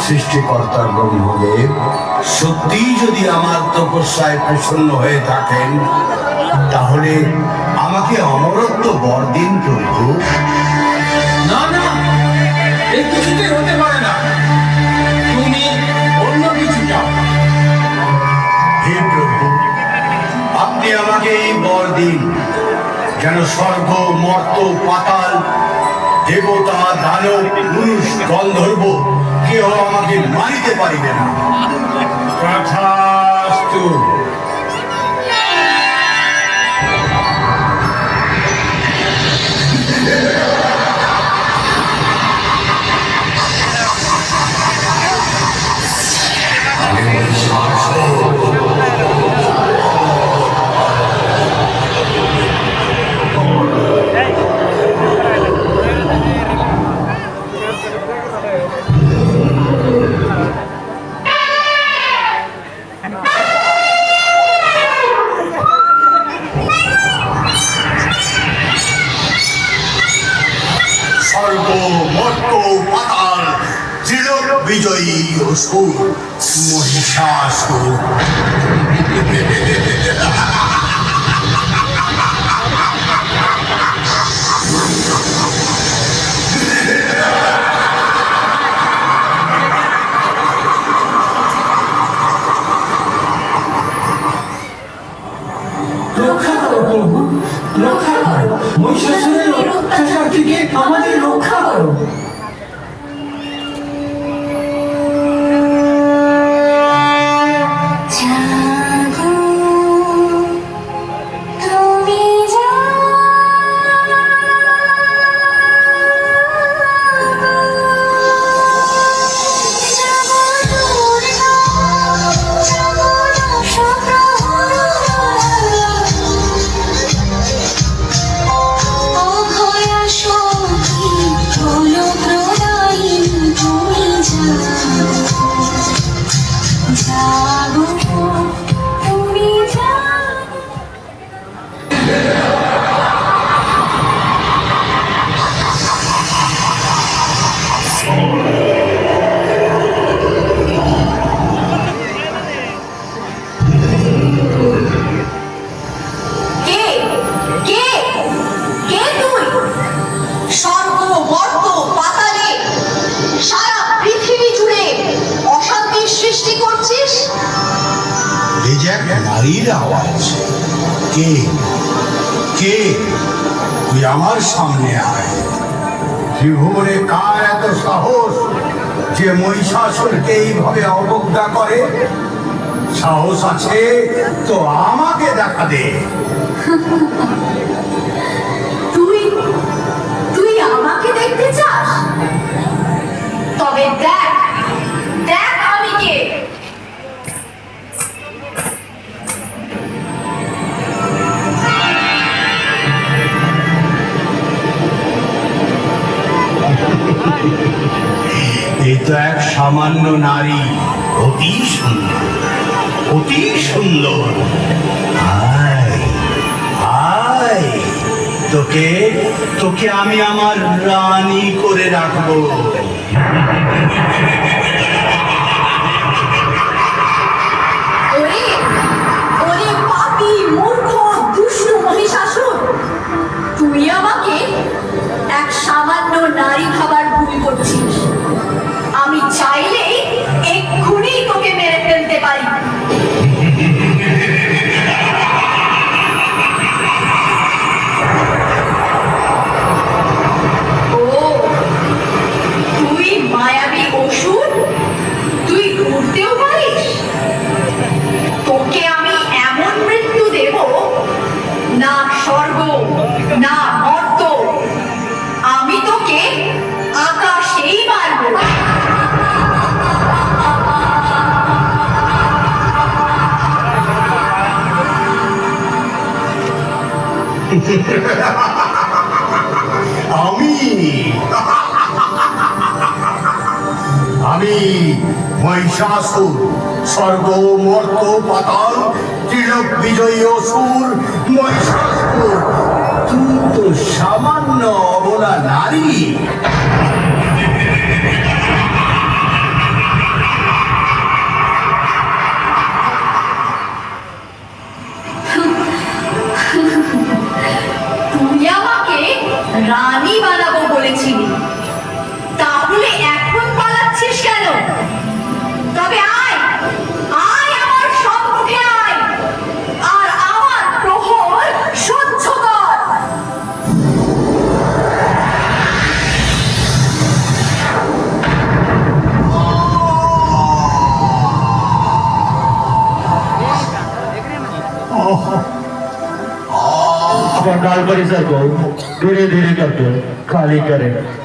সৃষ্টিকর্তার ব্রহ্মদেব সত্যিই যদি আমার তপস্যায় প্রসন্ন হয়ে থাকেন, তাহলে আমাকে অমরত্ব বর দিন প্রভু। না না, এই কিছুতেই হতে পারে না। তুমি অন্য কিছু চাও। হে প্রভু, আপনি আমাকে এই বর দিন, যেন স্বর্গ, মর্ত, পাতাল, দেবতা, দানব, পুরুষ, গন্ধর্ব কেউ আমাকে মারিতে পারিবে না। তথাস্তু। স্বর্গ, মর্ত, পাতাল, ত্রিলোক বিজয়ী অসুর মহিষাসুর। রক্ষা করো প্রভু, রক্ষা করো। মহিষাসুরের অত্যাচার থেকে আমাদের রক্ষা করো। নারীর আওয়াজ। কে কে তুই আমার সামনে আয়। ত্রিভুবনে কার এত সাহস যে মহিষাসুরকে এইভাবে অবজ্ঞা করে? সাহস আছে তো আমাকে দেখা দে। তুই তুই আমাকে দেখতে চাস? তবে দেখ দেখ আমি কে। এই তো এক সামান্য নারী, অতি সুন্দর, অতি সুন্দর। আয় আয়, তোকে তোকে আমি আমার রানী করে রাখবো। ওরে ওরে পাপী, মূর্খ, দুষ্ট মহিষাসুর, তুই আমাকে এক সামান্য নারী ভাবার ভুল করছিস। আমি চাইলেই এক্ষুনি তোকে মেরে ফেলতে পারি। ও, তুই মায়াবী অসুর, তুই উড়তেও পারিস? তোকে আমি এমন মৃত্যু দেব, না স্বর্গ না মর্ত, আমি তোকে আকাশেই মারব। আমি আমি মহিষাসুর, স্বর্গ, মর্ত, পাতাল, ত্রিলোক বিজয়ী অসুর মহিষাসুর। তুই তো সামান্য অবলা নারী। अपन डाल परिसर को धीरे धीरे करके खाली करें।